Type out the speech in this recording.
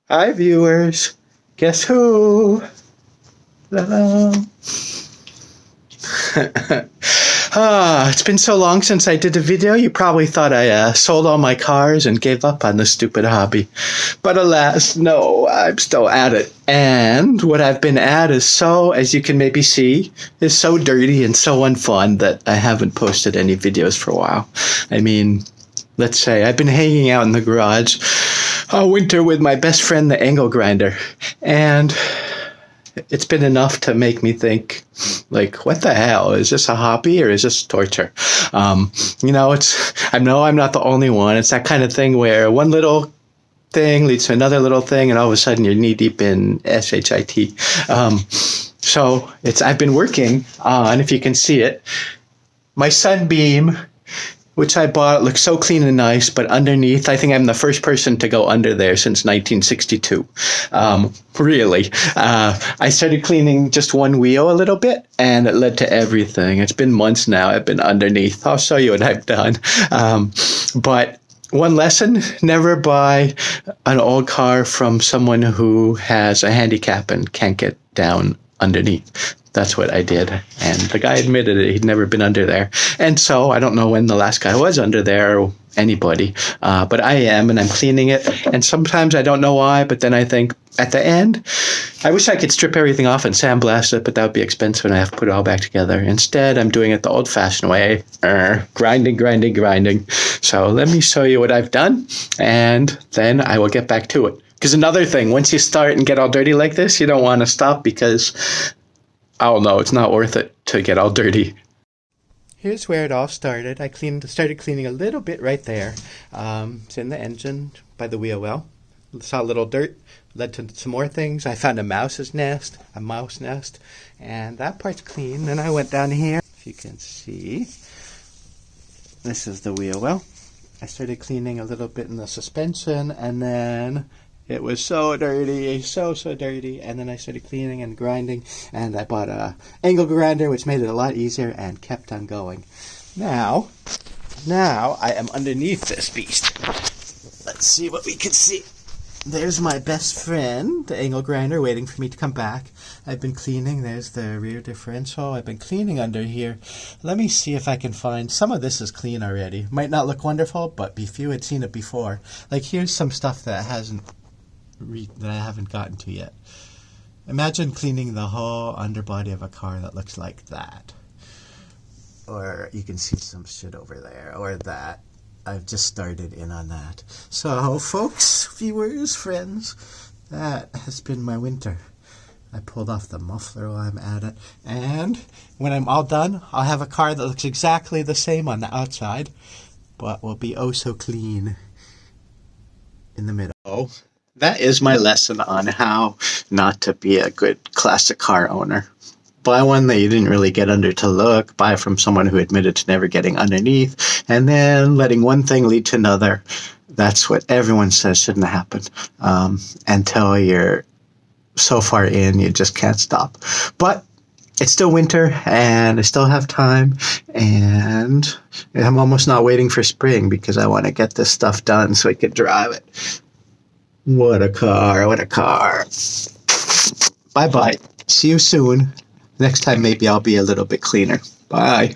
Hi, viewers. Guess who? La la. It's been so long since I did a video, you probably thought I sold all my cars and gave up on this stupid hobby. But alas, no, I'm still at it. And what I've been at is so, as you can maybe see, is so dirty and so unfun that I haven't posted any videos for a while. I mean, let's say I've been hanging out in the garage all winter with my best friend, the angle grinder. And it's been enough to make me think, like, what the hell? Is this a hobby or is this torture? I know I'm not the only one. It's that kind of thing where one little thing leads to another little thing, and all of a sudden you're knee deep in shit. I've been working on, if you can see it, my Sunbeam, which I bought. It looks so clean and nice, but underneath, I think I'm the first person to go under there since 1962. Really. I started cleaning just one wheel a little bit, and it led to everything. It's been months now. I've been underneath. I'll show you what I've done. But one lesson, never buy an old car from someone who has a handicap and can't get down underneath. That's what I did. And the guy admitted it. He'd never been under there. And so I don't know when the last guy was under there or anybody. But I am, and I'm cleaning it. And sometimes I don't know why, but then I think at the end, I wish I could strip everything off and sandblast it, but that would be expensive and I have to put it all back together. Instead, I'm doing it the old-fashioned way. Grinding. So let me show you what I've done, and then I will get back to it. Because another thing, once you start and get all dirty like this, you don't want to stop because, oh no, it's not worth it to get all dirty. Here's where it all started. I started cleaning a little bit right there. It's in the engine by the wheel well. Saw a little dirt, led to some more things. I found a mouse nest, and that part's clean. Then I went down here, if you can see. This is the wheel well. I started cleaning a little bit in the suspension, and then it was so dirty, so dirty, and then I started cleaning and grinding, and I bought a angle grinder, which made it a lot easier, and kept on going. Now I am underneath this beast. Let's see what we can see. There's my best friend, the angle grinder, waiting for me to come back. I've been cleaning. There's the rear differential. I've been cleaning under here. Let me see if I can find... Some of this is clean already. Might not look wonderful, but if you had seen it before. Like, here's some stuff that I haven't gotten to yet. Imagine cleaning the whole underbody of a car that looks like that. Or you can see some shit over there, or that. I've just started in on that. So, folks, viewers, friends, that has been my winter. I pulled off the muffler while I'm at it. And when I'm all done, I'll have a car that looks exactly the same on the outside, but will be oh so clean in the middle. Oh, that is my lesson on how not to be a good classic car owner. Buy one that you didn't really get under to look, buy from someone who admitted to never getting underneath, and then letting one thing lead to another. That's what everyone says shouldn't happen. Until you're so far in, you just can't stop. But it's still winter, and I still have time, and I'm almost not waiting for spring because I want to get this stuff done so I can drive it. What a car. Bye-bye. See you soon. Next time, maybe I'll be a little bit cleaner. Bye.